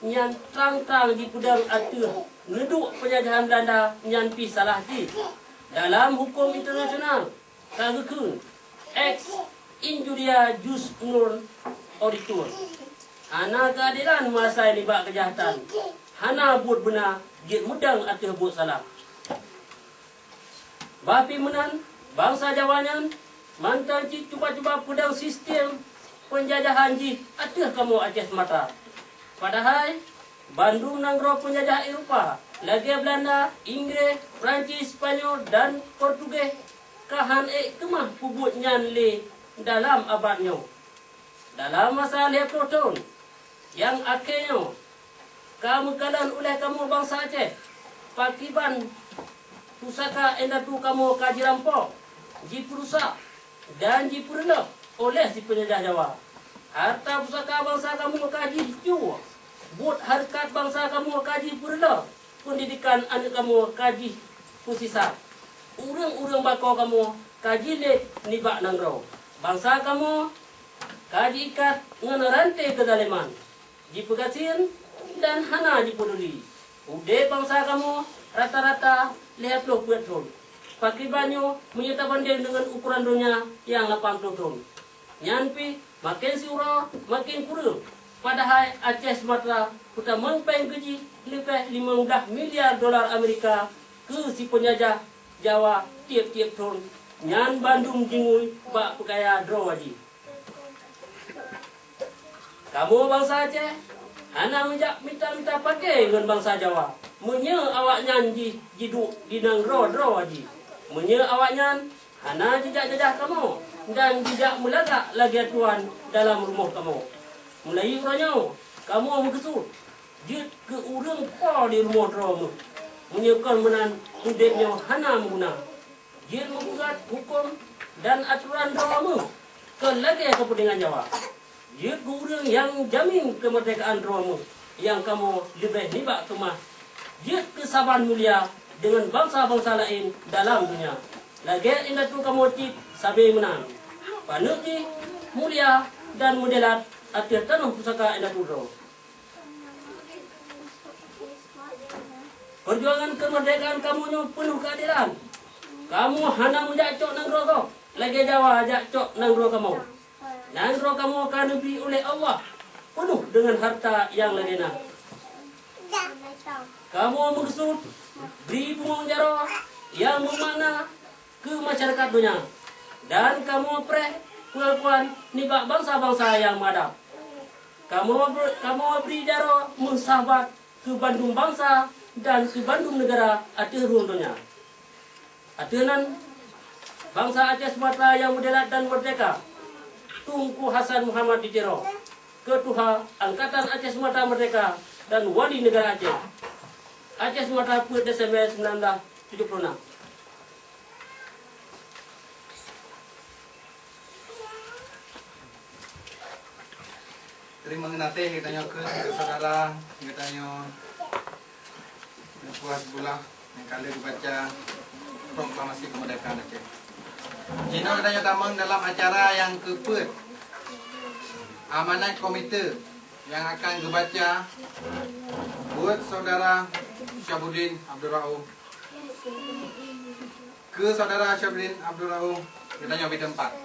nyan terang-terang di pudang atuh ngeduk penjajahan Belanda nyan pi salah ji. Dalam hukum internasional kagekun ex injuria jus non oritur. Hana keadilan masa ini bak kejahatan. Hana buat benar, git mudang atuh buat salah. Bapi menan bangsa Jawanyan mantan ci cuba-cuba pudang sistem penjajahan ji atuh kamu Aceh mata. Padahal Bandung nanggro penjajah Eropa, lagi Belanda, Inggris, Prancis, Spanyol dan Portugis kahan kemah pubut nyan le dalam abadnya. Dalam masa 50 tahun yang akhirnya kamu kalan oleh kamu bangsa Aceh pakiban pusaka endatu kamu kaji rampok, ji perusak dan ji purelok oleh si penjajah Jawa. Harta pusaka bangsa kamu kaji jual. Buat harkat bangsa kamu kaji purelok. Pendidikan anak kamu kaji pusisa. Urang-urang bako kamu kaji lek nibak nanggro. Bangsa kamu kaji ikat ngenerantai kezaliman. Ji pegasin dan hana ji peduli. Udah bangsa kamu rata-rata lihat loh petrol. Pakai banyu menyita banding dengan ukuran dunia yang 80 ton. Nyanpi makin surau makin kurang. Padahal Aceh Sumatera kita mengpeng gaji lebih 15 miliar dolar Amerika ke si penjajah Jawa tiap-tiap tahun. Nyan Bandung jingui bak pekaya draw aji. Kamu bangsa Aceh, hana menjak minta-minta pakai dengan bangsa Jawa. Menye awak nyan jiduk dinang draw aji. Menye awak nyan hana jejak-jejak kamu dan jejak melagak lagi tuan dalam rumah kamu. Mulai orangnya, kamu mengesut. Jid ke urang pa di rumah drama. Menyekan menan udetnya hana mengguna. Jid menggugat hukum dan aturan drama ke lagi kepentingan Jawa. Jid ke urang yang jamin kemerdekaan drama yang kamu lebih nibak kemah. Jid kesabaran mulia dengan bangsa-bangsa lain dalam dunia. Lagi ingat tu kamu cip sabi menang. Panuji mulia dan modelat atir tanah pusaka enda tudro. Perjuangan kemerdekaan kamu penuh keadilan. Kamu hana menjacok nanggro kau. Lagi Jawa jacok nanggro kamu. Nanggro kamu akan diberi oleh Allah penuh dengan harta yang ladena. Kamu mengesut beri bunga jaro yang memakna ke masyarakat dunia. Dan kamu preh pengakuan nibak bangsa-bangsa yang madap. Kamu beri jaro mensahabat ke Bandung bangsa dan ke Bandung negara atir runtunya. Atiran bangsa Aceh Sumatera yang moderat dan merdeka. Tunku Hasan Muhammad Ditiro. Ketua Angkatan Aceh Sumatera Merdeka dan Wali Negara Aceh. Aceh Sumatera 4 Desember 1976. Terima kasih kita ke saudara kita puas bulan yang kali dibaca proklamasi kemerdekaan Aceh. Jino kita tamang dalam acara yang keempat amanat komite yang akan dibaca buat saudara Syabudin Abdul Rauf. Ke saudara Syabudin Abdul Rauf kita nyobi tempat.